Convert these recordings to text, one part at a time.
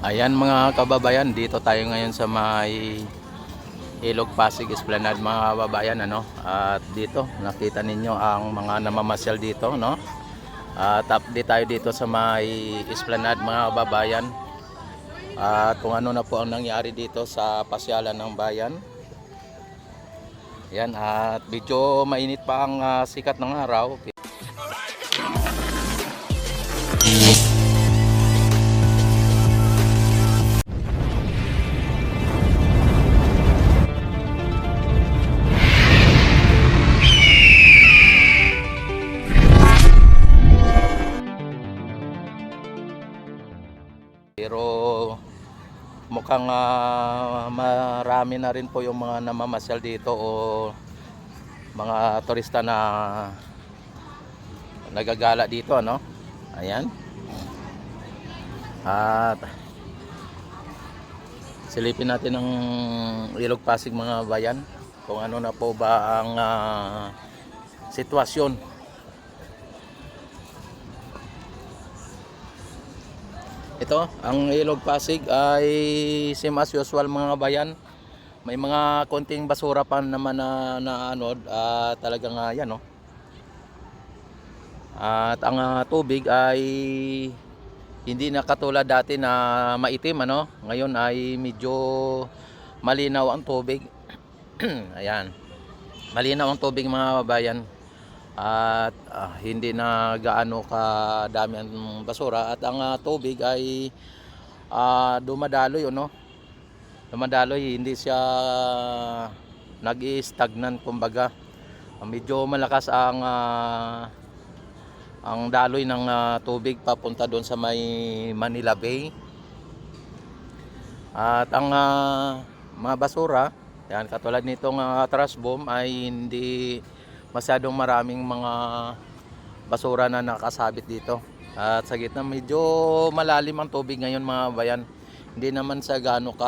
Ayan mga kababayan, dito tayo ngayon sa may Ilog Pasig Esplanade mga kababayan, ano. At dito nakita ninyo ang mga namamasyal dito, no. At update tayo dito sa may Esplanade mga kababayan. At kung ano na po ang nangyari dito sa pasyalan ng bayan. Yan, at medyo mainit pa ang sikat ng araw. Pero mukhang marami na rin po yung mga namamasyal dito o mga turista na nagagala dito, ano. Ayan. At silipin natin ang Ilog Pasig mga bayan kung ano na po ba ang sitwasyon. Ito, ang Ilog Pasig ay same as usual mga bayan. May mga konting basura pa naman na anod at talagang yan, no. At ang tubig ay hindi na katulad dati na maitim, ano. Ngayon ay medyo malinaw ang tubig. Ayan. Malinaw ang tubig mga bayan. At hindi na gaano kadami ang basura at ang tubig ay dumadaloy, no. Dumadaloy, hindi siya nag-i-stagnant kumbaga. Medyo malakas ang daloy ng tubig papunta doon sa may Manila Bay. At ang mga basura, yan, katulad nitong trash bomb ay hindi masyadong maraming mga basura na nakasabit dito. At sa gitna medyo malalim ang tubig ngayon mga bayan. Hindi naman sa gaano ka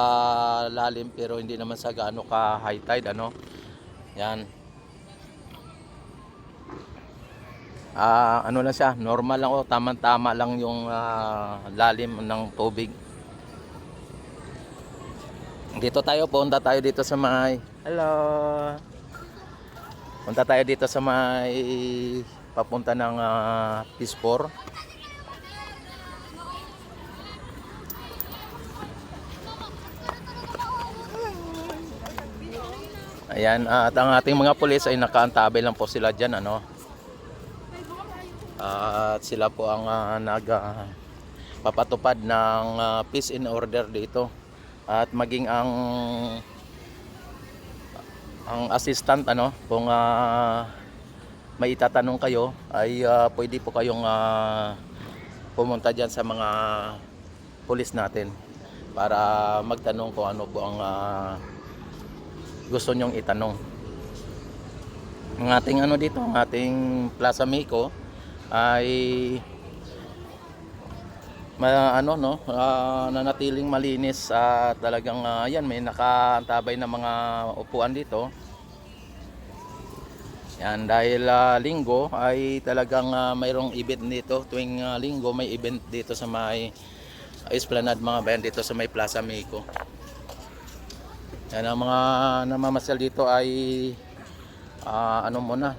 lalim pero hindi naman sa gaano ka high tide, ano. Yan. Ano lang siya, normal lang, tamang-tama lang yung lalim ng tubig. Dito tayo, punta tayo dito sa may punta tayo dito sa may papunta ng Pispor. Ayan, at ang ating mga pulis ay nakaantabay lang po sila dyan, ano. At sila po ang papatupad ng peace and order dito. At maging ang assistant, ano, kung may itatanong kayo ay pwede po kayong pumunta dyan sa mga pulis natin para magtanong kung ano po ang gusto nyong itanong. Ang ating ano dito, ang ating Plaza Meco ay nanatiling malinis at talagang yan, may nakaantabay na mga upuan dito. Yan, dahil linggo ay talagang mayroong event dito. Tuwing linggo may event dito sa may Esplanade mga bayan, dito sa may Plaza Meco. Yan, ang mga namamasyal dito ay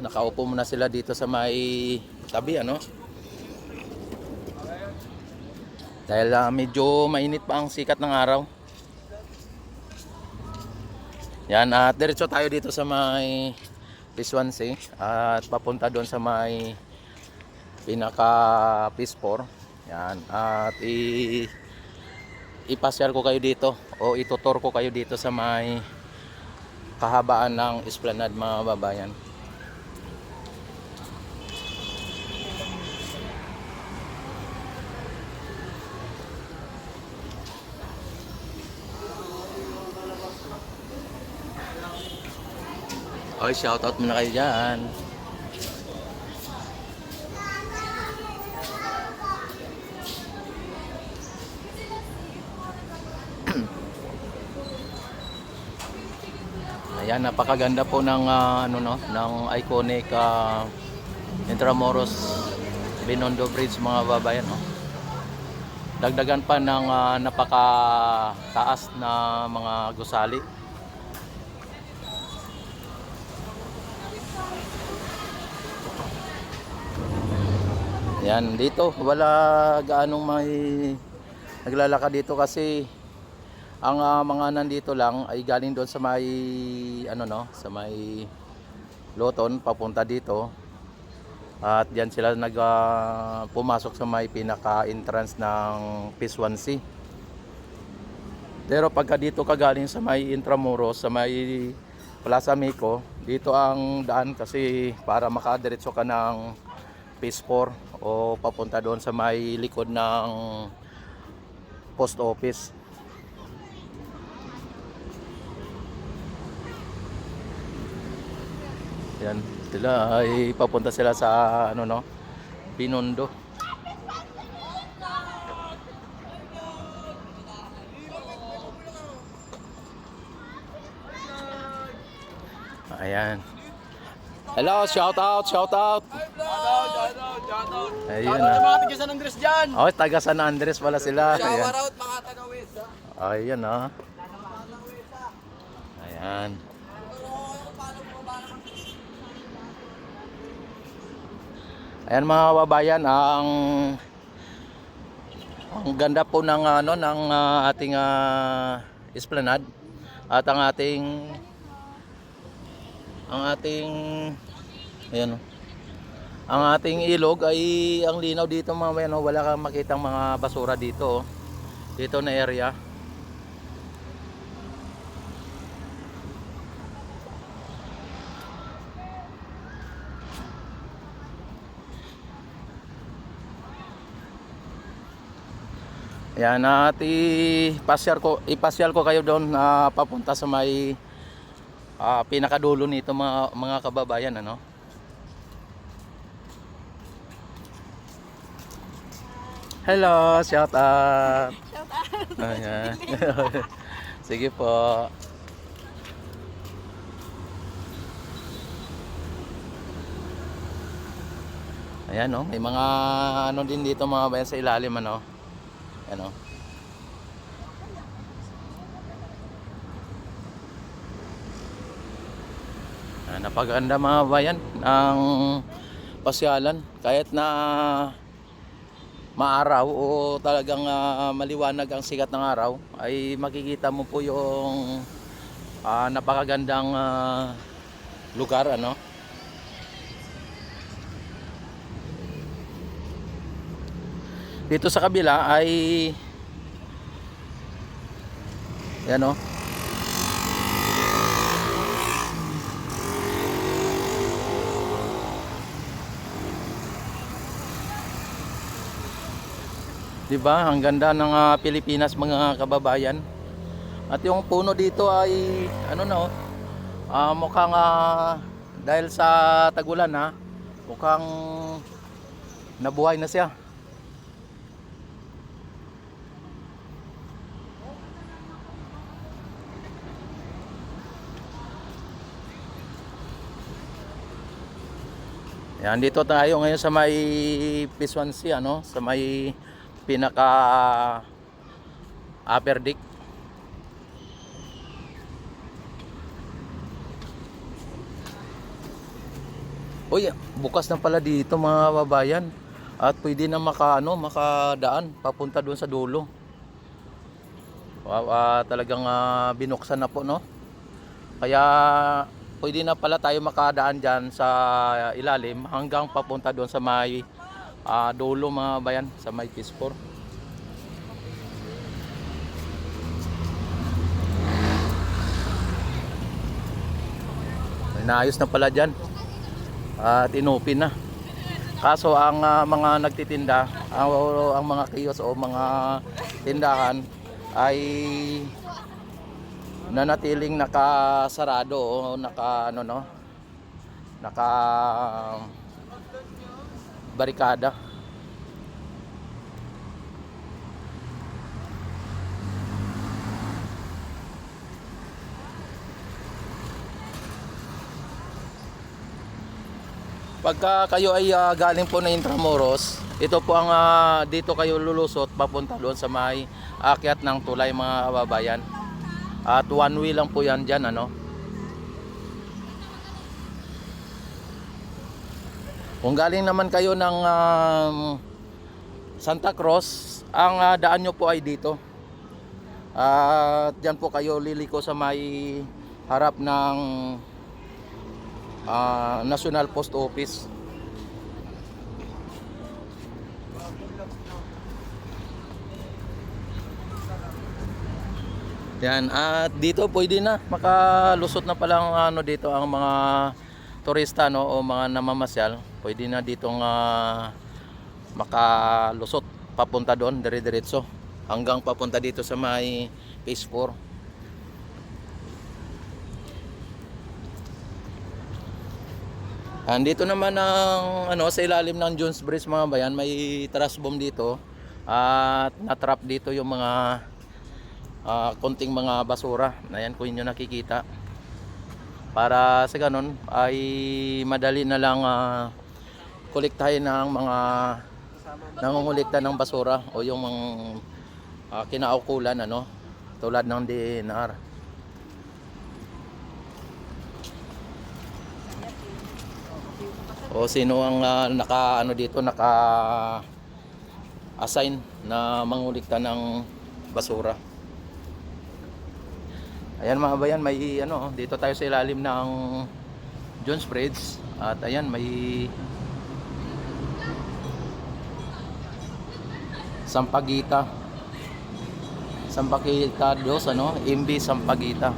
nakaupo muna sila dito sa may tabi, ano. Dahil medyo mainit pa ang sikat ng araw. Yan, at diretso tayo dito sa may Piswansi at papunta doon sa may pinaka Pispor. Yan, at ipasyal ko kayo dito o itutur ko kayo dito sa may kahabaan ng Esplanade mga babayan. Okay, shoutout muna kayo dyan. Ayan, napakaganda po ng ng iconic Intramuros Binondo Bridge mga babayan, no? Dagdagan pa ng napakataas na mga gusali. Yan, dito wala gaanong may naglalakad dito kasi ang mga nandito lang ay galing doon sa may ano no, sa may Loton papunta dito. At diyan sila pumasok sa may pinaka-entrance ng Pisuan Sea. Pero pagka dito ka galing sa may Intramuros, sa may Plaza Mico, dito ang daan kasi para makadiretso ka ng Phase 4 o papunta doon sa may likod ng post office. Yan, sila ay papunta sila sa ano no, Binondo. Ayan. Hello, shout out, shout out. Ayun na. Mga taga San Andres dyan. Oh, taga San Andres pala sila. Ayan. Shower out mga taga-West. Ayun oh. Ayan. Ayan mga kababayan, ang ganda po ng ano ng ating esplanade at ang ating ayan oh. Ang ating ilog ay ang linaw dito mga ano, wala kang makitang mga basura dito oh. Dito na area. Yan at ipasyal ko kayo doon na papunta sa may pinakadulo nito mga kababayan ano. Hello, shout out. Shout out. Ayan. Sige po. Ayan oh, may mga ano din dito mga bayan sa ilalim ano. Ano? Napaganda mga bayan ang pasyalan kahit na maaraw o talagang maliwanag ang sikat ng araw ay makikita mo po yung napakagandang lugar ano. Dito sa kabila ay yan o. Diba? Ang ganda ng Pilipinas mga kababayan. At yung puno dito ay ano na mukhang dahil sa tagulan mukhang nabuhay na siya. Yan, dito tayo ngayon sa may Pisuan Sea ano, sa may pinaka upper deck. Uy, bukas na pala dito mga babayan. At pwede na makadaan papunta doon sa dulo. Wow, talagang binuksan na po no. Kaya pwede na pala tayo makadaan dyan sa ilalim hanggang papunta doon sa may dulo mga bayan, sa may Phase 4. Naayos na pala dyan at inupin na. Kaso ang mga nagtitinda, ang mga kiosk o mga tindahan ay nanatiling nakasarado o naka barikada. Pagka kayo ay galing po na Intramuros, ito po ang dito kayo lulusot papunta doon sa may akyat ng tulay mga kababayan. At one way lang po yan dyan, ano. Kung galing naman kayo ng Santa Cruz, ang daan nyo po ay dito. At dyan po kayo liliko sa may harap ng National Post Office. Yan, at dito pwede na makalusot na palang ano dito ang mga turista, no, o mga namamasyal. Pwede na ditong makalusot papunta doon dire-diretso hanggang papunta dito sa may Phase 4. Andito naman ang ano sa ilalim ng Jones Bridge mga bayan, may trash bomb dito at na-trap dito yung mga konting mga basura. Ayan kung inyo nakikita. Para sa ganun ay madali na lang kolektahin ng mga nangongolekta ng basura o yung kinaukulan, ano, tulad ng DNR. O sino ang naka ano dito, naka assign na mangolekta ng basura. Ayan mga bayan, may ano, dito tayo sa ilalim ng Jones Bridge at ayan may Sampaguita 2, ano, MB Sampaguita.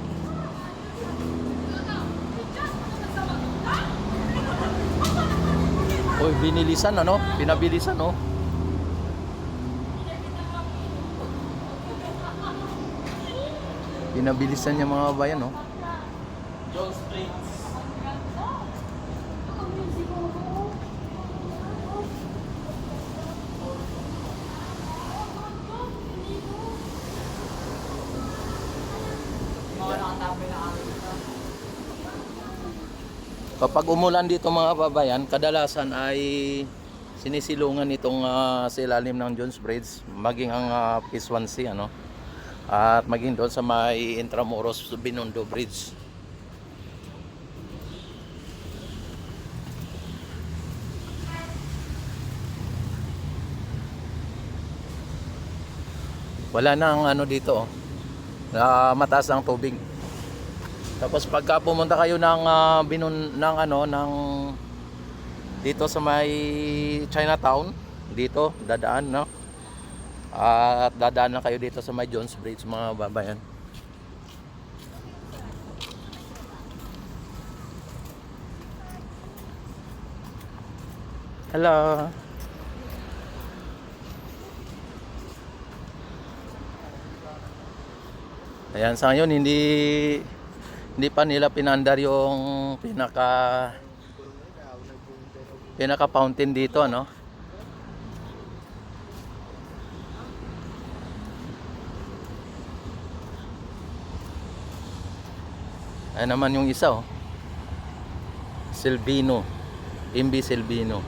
Oy, binilisan, ano, pinabilisan, no. Pinabilisan niya mga bayan, no. John Streets. Kapag umulan dito mga kababayan, kadalasan ay sinisilungan itong sa ilalim ng Jones Bridge, maging ang Phase 1C, ano, at maging doon sa may Intramuros Binondo Bridge. Wala na ang ano dito, mataas ang tubig. Tapos pagka pumunta kayo ng dito sa may Chinatown, dito dadaan, no? At dadaan na kayo dito sa may Jones Bridge mga babayan. Hello. Ayan, sa ngayon hindi pa nila pinandar yung pinaka fountain dito, no. Ayan naman yung isa, oh. Silvino, MB Silvino.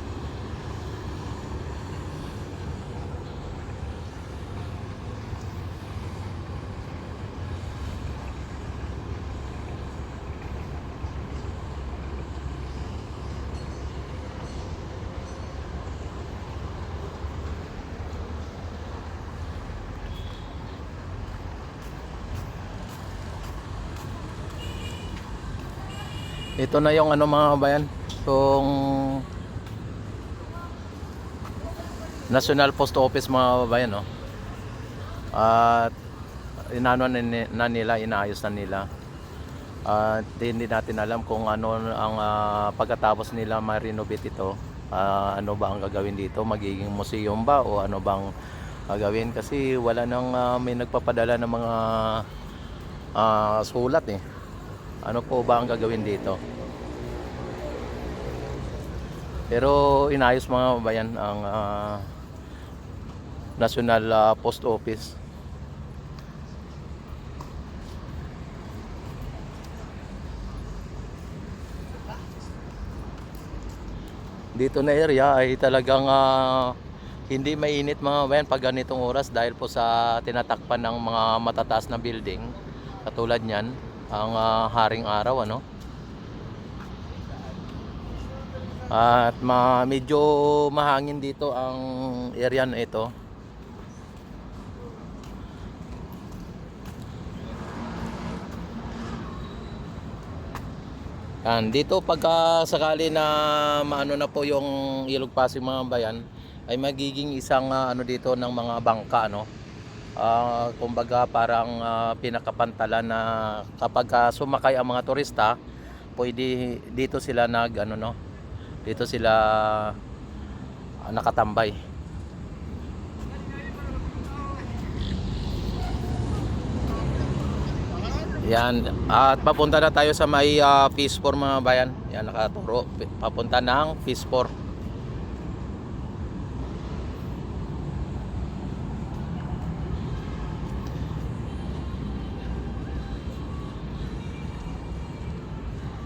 Ito na yung ano mga kabayan, yung National Post Office mga kabayan, no. At inano na nila, inaayos na nila. At hindi natin alam kung ano ang pagkatapos nila ma-renovate ito, ano ba ang gagawin dito, magiging museum ba o ano bang gagawin, kasi wala nang may nagpapadala ng mga sulat, eh. Ano po ba ang gagawin dito? Pero inayos mga bayan ang National Post Office. dito na area ay talagang hindi mainit mga bayan pag ganitong oras dahil po sa tinatakpan ng mga matataas na building katulad niyan ang haring araw ano. At medyo mahangin dito ang area na ito. Yan, dito pagka sakali na maano na po yung Ilog Pasig mga bayan ay magiging isang ano dito ng mga bangka ano. Kumbaga parang pinakapantalan na kapag sumakay ang mga turista, pwede dito sila dito sila nakatambay. Yan, at papunta na tayo sa may Phase 4 mga bayan. Yan, nakaturo papunta ng Phase 4.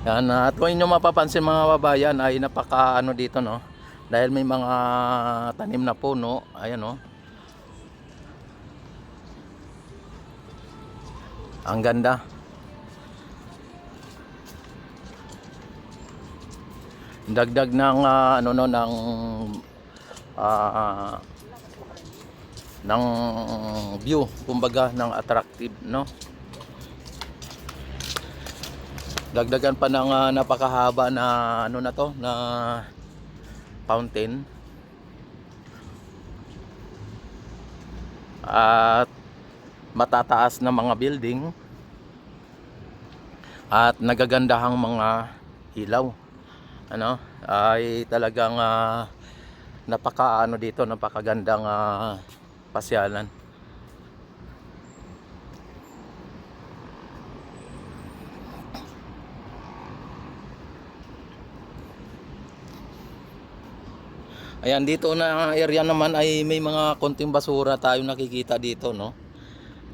Yan, at kung inyo mapapansin mga babayan ay napaka ano dito no. Dahil may mga tanim na puno, ayan no. Ang ganda. Dagdag ng ng view, kumbaga ng attractive no. Dagdagan pa ng napakahaba na na to na fountain. At matataas na mga building at nagagandahang mga ilaw ano ay talagang napaka dito napakagandang pasyalan. Ayan, dito na area naman ay may mga konting basura tayo nakikita dito no.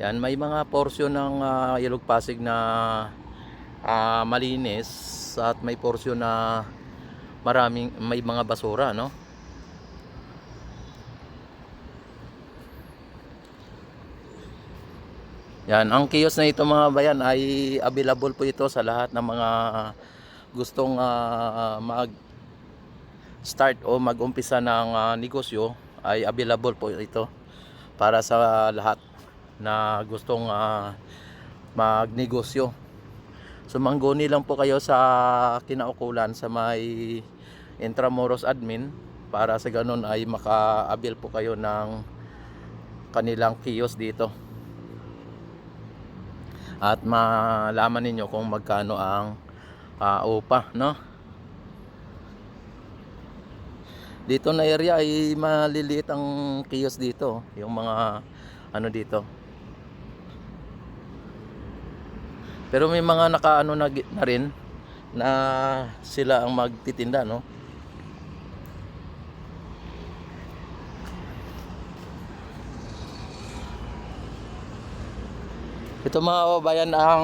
Yan, may mga portion ng Ilog Pasig na malinis at may portion na may mga basura no. Yan, ang kiosk na ito mga bayan ay available po ito sa lahat ng mga gustong mag-start o mag-umpisa ng negosyo, ay available po ito para sa lahat na gustong magnegosyo. Sumangguni lang po kayo sa kinaukulan sa may Intramuros admin para sa ganun ay maka-avail po kayo ng kanilang kiosk dito. At malaman ninyo kung magkano ang upa no. Dito na area ay maliliit ang kiosk dito, yung mga dito. Pero may mga nakaano na rin na sila ang magtitinda no. Ito mga kabayan ang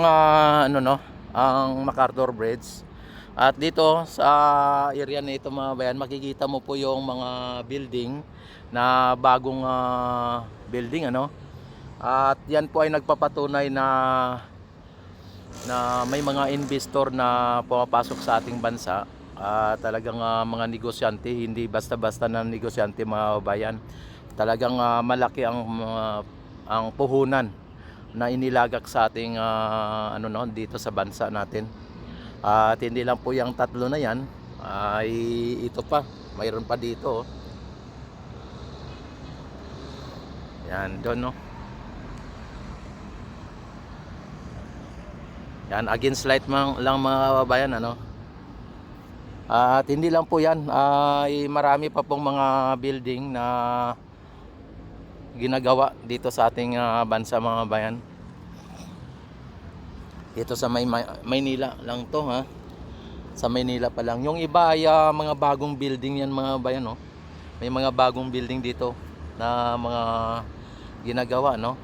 ang MacArthur Bridge. At dito sa area na ito mga bayan, makikita mo po yung mga building na bagong building ano. At yan po ay nagpapatunay na may mga investor na pumapasok sa ating bansa. Talagang mga negosyante, hindi basta-basta na negosyante mga bayan. Talagang malaki ang puhunan na inilagak sa ating dito sa bansa natin. At hindi lang po yung tatlo na yan, ay ito pa, mayroon pa dito. Yan doon no. Yan, against light lang mga kababayan ano. At hindi lang po yan, ay marami pa pong mga building na ginagawa dito sa ating bansa mga bayan. Dito sa Maynila lang to ha. Sa Maynila pa lang. Yung iba ay mga bagong building yan mga bayan no. May mga bagong building dito na mga ginagawa no.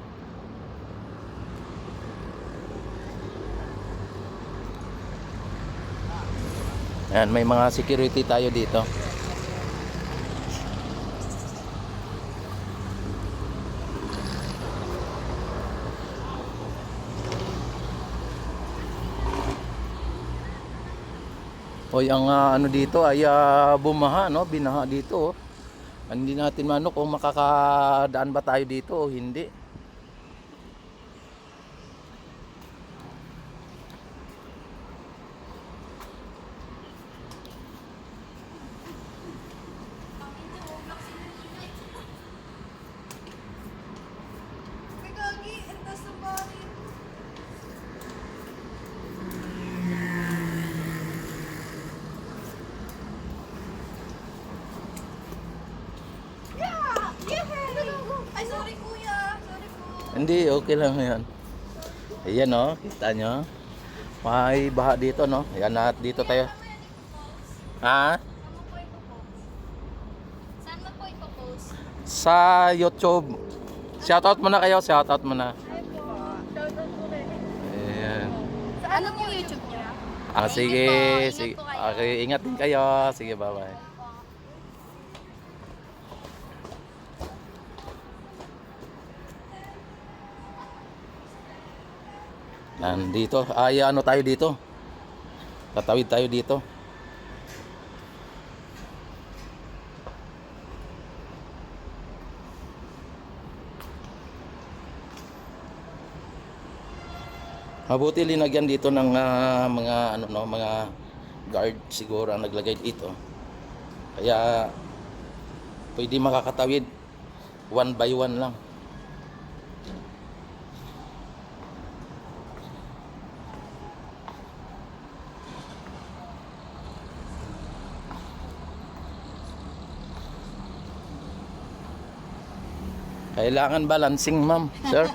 Ayan, may mga security tayo dito. Hoy, ang ano dito ay bumaha, no? Binaha dito. Oh. Hindi natin mano kung makakadaan ba tayo dito o hindi. Ay, sorry kuya. Sorry po. Hindi, okay lang yan. Ayan, no? Kita nyo? May baha dito, no? Ayan, at dito tayo. Ha? Saan mo po ipopost? Sa YouTube. Shoutout muna kayo, shoutout muna. Ayan. Ano po YouTube niya? Ah, Thank sige, you po. Ingat sige. po kayo. Okay, ingat din kayo. Sige, bye-bye. Nandito, ay ano tayo dito? Tatawid tayo dito. Mabuti linagyan dito ng mga ano no, mga guard siguro ang naglagay dito. Kaya pwede makakatawid one by one lang. Kailangan balancing, ma'am, sir.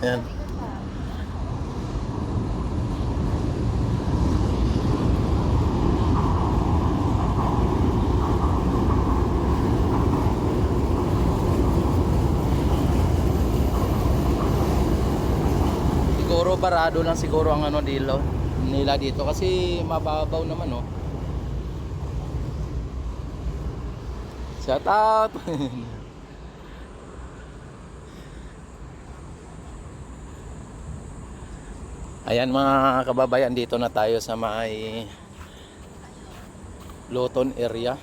Ayan. Siguro barado lang siguro ang ano nila dito kasi mababaw naman, oh. Shout out. Ayan mga kababayan, dito na tayo sa may Luton area.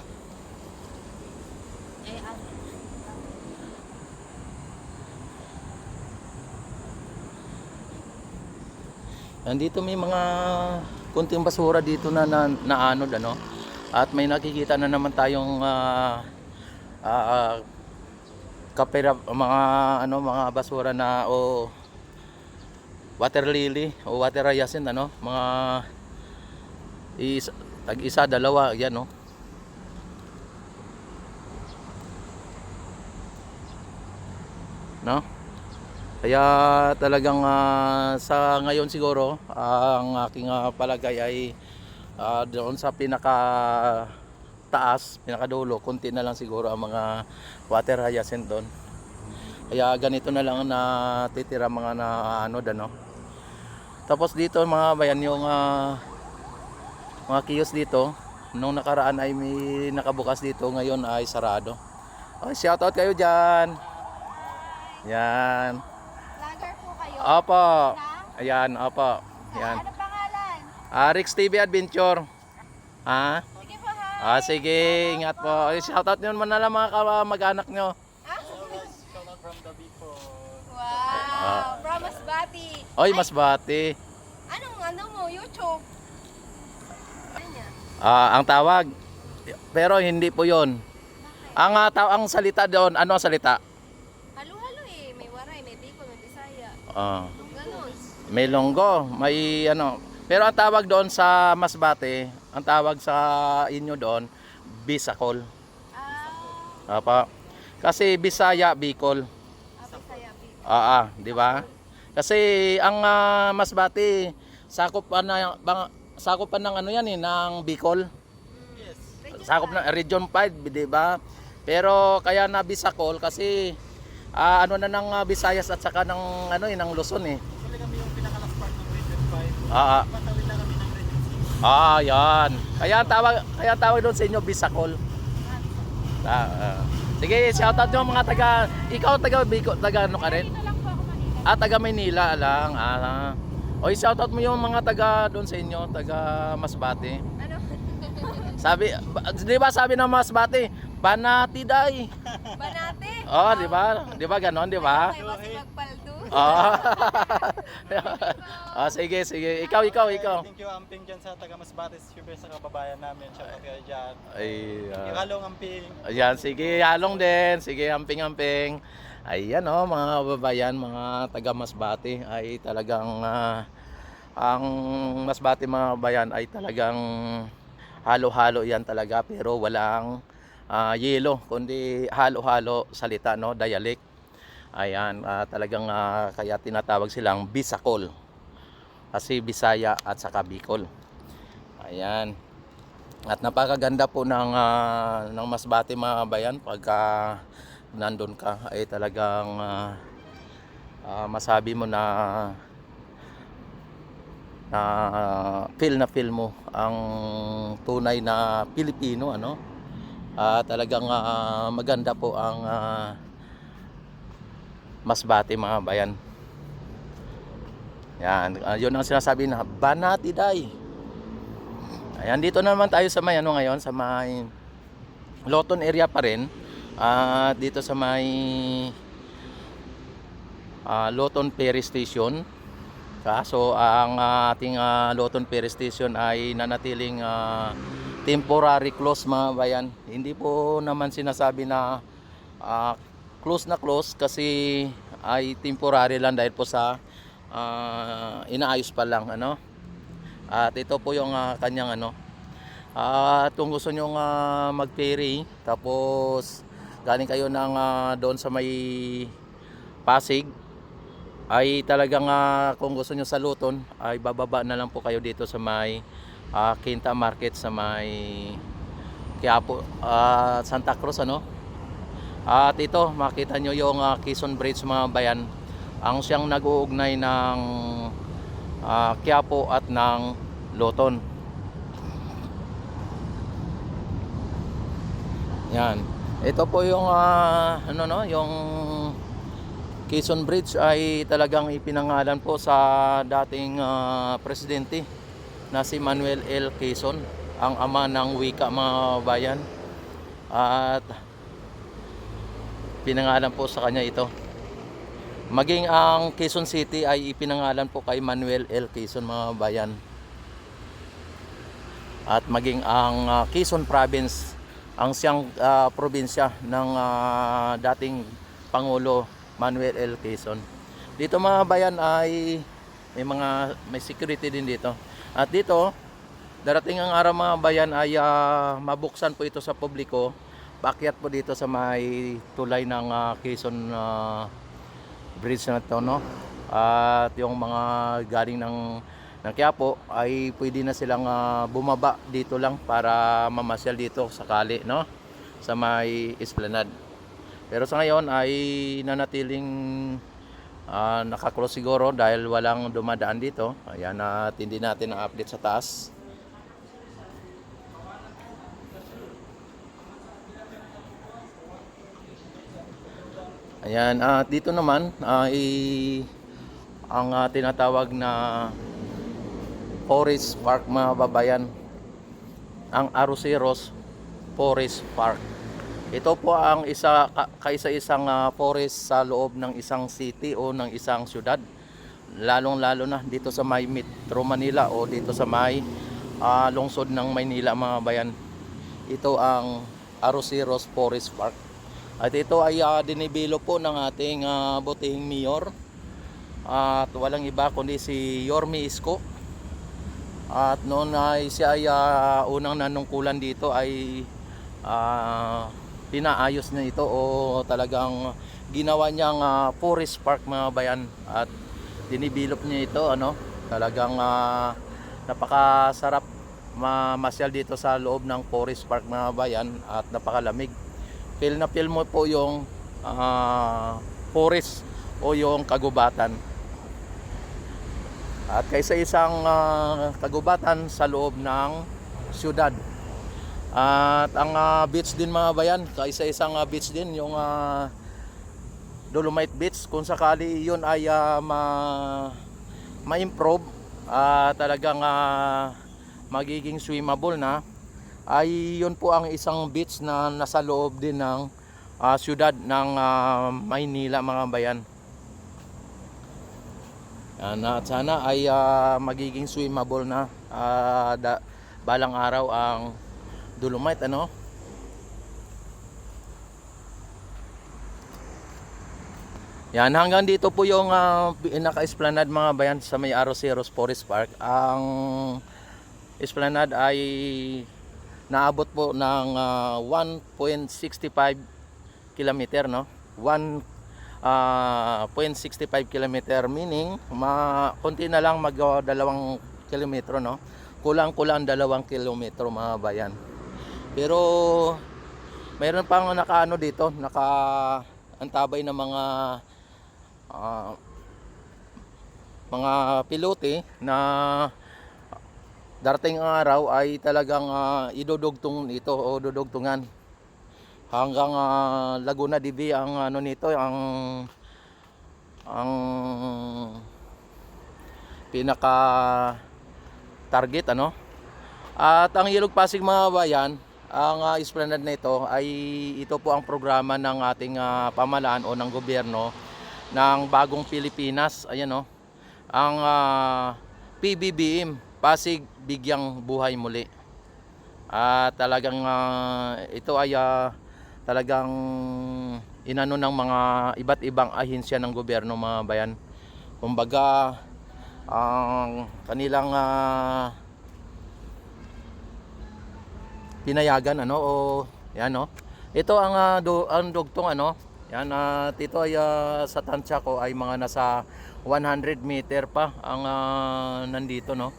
Nandito may mga kunting basura dito na anod, ano. At may nakikita na naman tayong kapera, mga ano, mga basura na o water lily o water hyacinth, ano, mga tag-isa, dalawa, yan, no. No? Kaya talagang sa ngayon siguro ang aking palagay ay doon sa pinaka taas, pinakadulo, konti na lang siguro ang mga water hyacinth doon. Kaya ganito na lang na titira mga na ano dano. Tapos dito mga bayan, yung mga kiosk dito nung nakaraan ay may nakabukas dito, ngayon ay sarado. Oh, shoutout kayo diyan. Yan. Vlogger po kayo? Opo. Na? Ayan, opo. Yan. Ano pangalan? Rix TV Adventure. Ha? Sige po ha. Sige, ingat po. Shoutout nyo man na lang mga mag-anak nyo. Wow. From Masbati. Oy, Masbati. Anong ano mo? YouTube? Ano niya? Ang tawag. Pero hindi po 'yon. Ang ang salita doon, ano ang salita? Halo-halo eh. May Waray, may Bicol, may Bisaya. Ganun. May Longgo, may ano. Pero ang tawag doon sa Masbate, ang tawag sa inyo doon, Bisacol. Apa. Kasi Bisaya, Bicol. Bisaya, Bicol. Di ba? Kasi ang Masbate sakop pa ng ano yan eh, ng Bicol. Sakop ng Region 5, di ba? Pero kaya na Bisacol kasi ano na ng Visayas at saka ng ano ng Luzon eh. Actually kami yung pinakalas part ng Region 5. Ah, Patawid lang kami ng Region 6. yan. Kaya ang tawag doon sa inyo Bisacol. Sige, shoutout nyo mga ikaw taga Bicol, taga ano ka rin? Dito lang po ako Manila. Taga Maynila lang. Oy, shoutout mo yung mga taga doon sa inyo, taga Masbate. Ano Sabi, di ba sabi ng Masbate, Banatiday. Banate. Oh, di ba? Di ba ganon, di ba? May masipag paldo. Oh. Oh, sige, sige. Ikaw. Thank you Amping dyan sa taga Masbate, syempre sa kababayan namin. Shoutout kayo dyan. Ay, Ikalong Amping. ayan, sige, halong din. Sige, amping. Ayan mga kababayan, mga taga Masbate ay talagang ang Masbate mga kababayan ay talagang halo-halo yan talaga, pero walang yelo, kundi halo-halo salita, no, dialect. Ayan, talagang kaya tinatawag silang Bisakol. Kasi Bisaya at saka Bicol. Ayan. At napakaganda po ng Masbate mga bayan pagka nandun ka ay talagang masabi mo na feel mo ang tunay na Pilipino, ano? Talagang maganda po ang Masbate mga bayan. Yan, yun ang sinasabi na Banatiday. Ayan, dito naman tayo sa may ngayon, sa may Loton area pa rin. Dito sa may Loton Ferry Station. Kaso ang ating Loton Ferry Station ay nanatiling temporary close mga bayan. Hindi po naman sinasabi na close na close, kasi ay temporary lang dahil po sa inaayos pa lang, ano. At ito po yung kanyang at kung gusto nyo mag-ferry tapos galing kayo ng doon sa may Pasig, ay talagang kung gusto nyo sa Luton ay bababa na lang po kayo dito sa may Quinta Market sa may Quiapo, Santa Cruz, ano. At ito makita nyo yung Quezon Bridge mga bayan, ang siyang nag-uugnay ng Quiapo at ng Loton. Yan. Ito po yung yung Quezon Bridge ay talagang ipinangalan po sa dating presidente na si Manuel L. Quezon, ang ama ng wika mga bayan. At pinangalan po sa kanya ito. Maging ang Quezon City ay ipinangalan po kay Manuel L. Quezon mga bayan. At maging ang Quezon Province, ang siyang probinsya ng dating Pangulo Manuel L. Quezon. Dito mga bayan ay may security din dito. At dito, darating ang araw mga bayan ay mabuksan po ito sa publiko. Paakyat po dito sa may tulay ng Quezon Bridge na ito, no? At yung mga galing ng Quiapo ay pwede na silang bumaba dito lang para mamasyal dito sakali, no? Sa may Esplanade. Pero sa ngayon ay nanatiling nakaklose siguro dahil walang dumadaan dito. Ayan, at hindi natin na-update sa taas. Ayan, at dito naman ay ang tinatawag na Forest Park mga babayan, ang Arroceros Forest Park. Ito po ang kaisa-isang forest sa loob ng isang city o ng isang syudad, lalong-lalo na dito sa may Metro Manila o dito sa may lungsod ng Maynila mga bayan. Ito ang Arroceros Forest Park. At ito ay dinibilo po ng ating butihing mayor, at walang iba kundi si Yorme Isko. At noon ay siya ay unang nanungkulan dito ay pinaayos niya ito o talagang ginawa niyang forest park mga bayan, at dinibilop niya ito, ano. Talagang napakasarap mamasyal dito sa loob ng forest park mga bayan, at napakalamig. Feel na feel mo po yung forest o yung kagubatan. At kaysa isang kagubatan sa loob ng syudad. At ang beach din mga bayan, kaysa isang beach din yung Dolomite Beach, kung sakali yun ay ma-improve, talagang magiging swimmable na. ay yun po ang isang beach na nasa loob din ng siyudad ng Maynila mga bayan. Yan, at sana ay magiging swimmable na balang araw ang Dolomite, ano. Yan, hanggang dito po yung pinaka-esplanade mga bayan sa may Arroceros Forest Park. Ang esplanade ay naabot po ng 1.65 kilometer, no? 1.65 kilometer, meaning konti na lang mag 2 kilometro, no? Kulang-kulang 2 kilometro mga bayan. Pero mayroon pang nakaano dito, nakaantabay na mga pilote na darating ang araw ay talagang idudugtong ito o dudugtungan hanggang Laguna de Bay ang ano nito, ang pinaka target, ano. At ang Ilog Pasig mga bayan, ang esplanade na ito ay ito po ang programa ng ating pamahalaan o ng gobyerno ng Bagong Pilipinas. Ayan, no, ang PBBM, Pasig Bigyang Buhay Muli. Talagang ito ay talagang inano ng mga iba't ibang ahensya ng gobyerno mga bayan. Kumbaga ang kanilang pinayagan, ano, o yan, no. Ito ang dugtong, ano. Yan, at ito ay sa tansya ko ay mga nasa 100 meter pa ang nandito, no.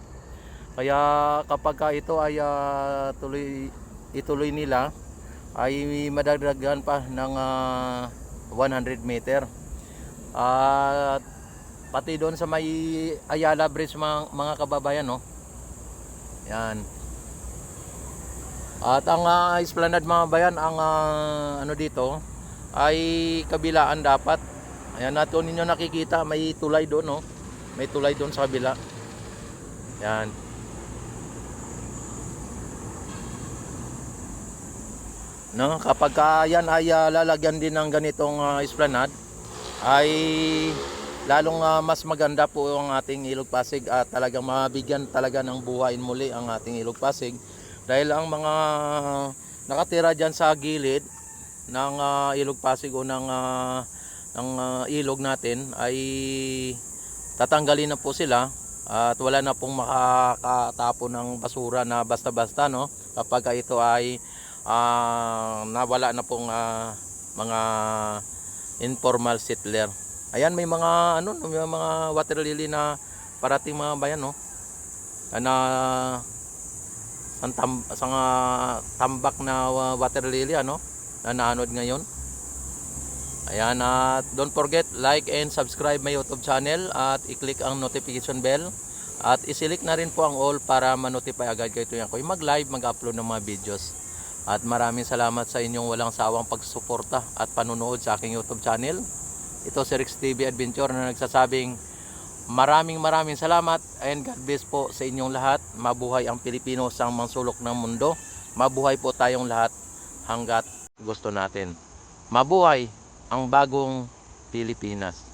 Kaya kapag ito ay ituloy nila ay madagdagan pa ng 100 meter. At pati doon sa may Ayala Bridge mga kababayan, no. Yan. At ang esplanade mga bayan, ang ano dito ay kabilaan dapat. Ayan, nato ninyo nakikita may tulay doon, no. May tulay doon sa kabila. Yan. No, kapag yan ay lalagyan din ng ganitong esplanade ay lalong mas maganda po ang ating Ilog Pasig at talagang mabigyan talaga ng buhay muli ang ating Ilog Pasig. Dahil ang mga nakatira dyan sa gilid ng Ilog Pasig o ng ilog natin ay tatanggalin na po sila at wala na pong makakatapon ng basura na basta-basta, no, kapag ito ay nawala na pong mga informal settler. Ayan, may mga may mga water lily na parating mga bayan, no, na tambak na water lily, ano, na naanod ngayon. Ayan, at don't forget like and subscribe my YouTube channel at i-click ang notification bell at isilik na rin po ang all para ma-notify agad kayo tuwing ako mag-live, mag-upload ng mga videos. At maraming salamat sa inyong walang sawang pagsuporta at panunood sa aking YouTube channel. Ito si Rex TV Adventure na nagsasabing maraming salamat and God bless po sa inyong lahat. Mabuhay ang Pilipino sa mga sulok ng mundo. Mabuhay po tayong lahat hanggat gusto natin. Mabuhay ang bagong Pilipinas.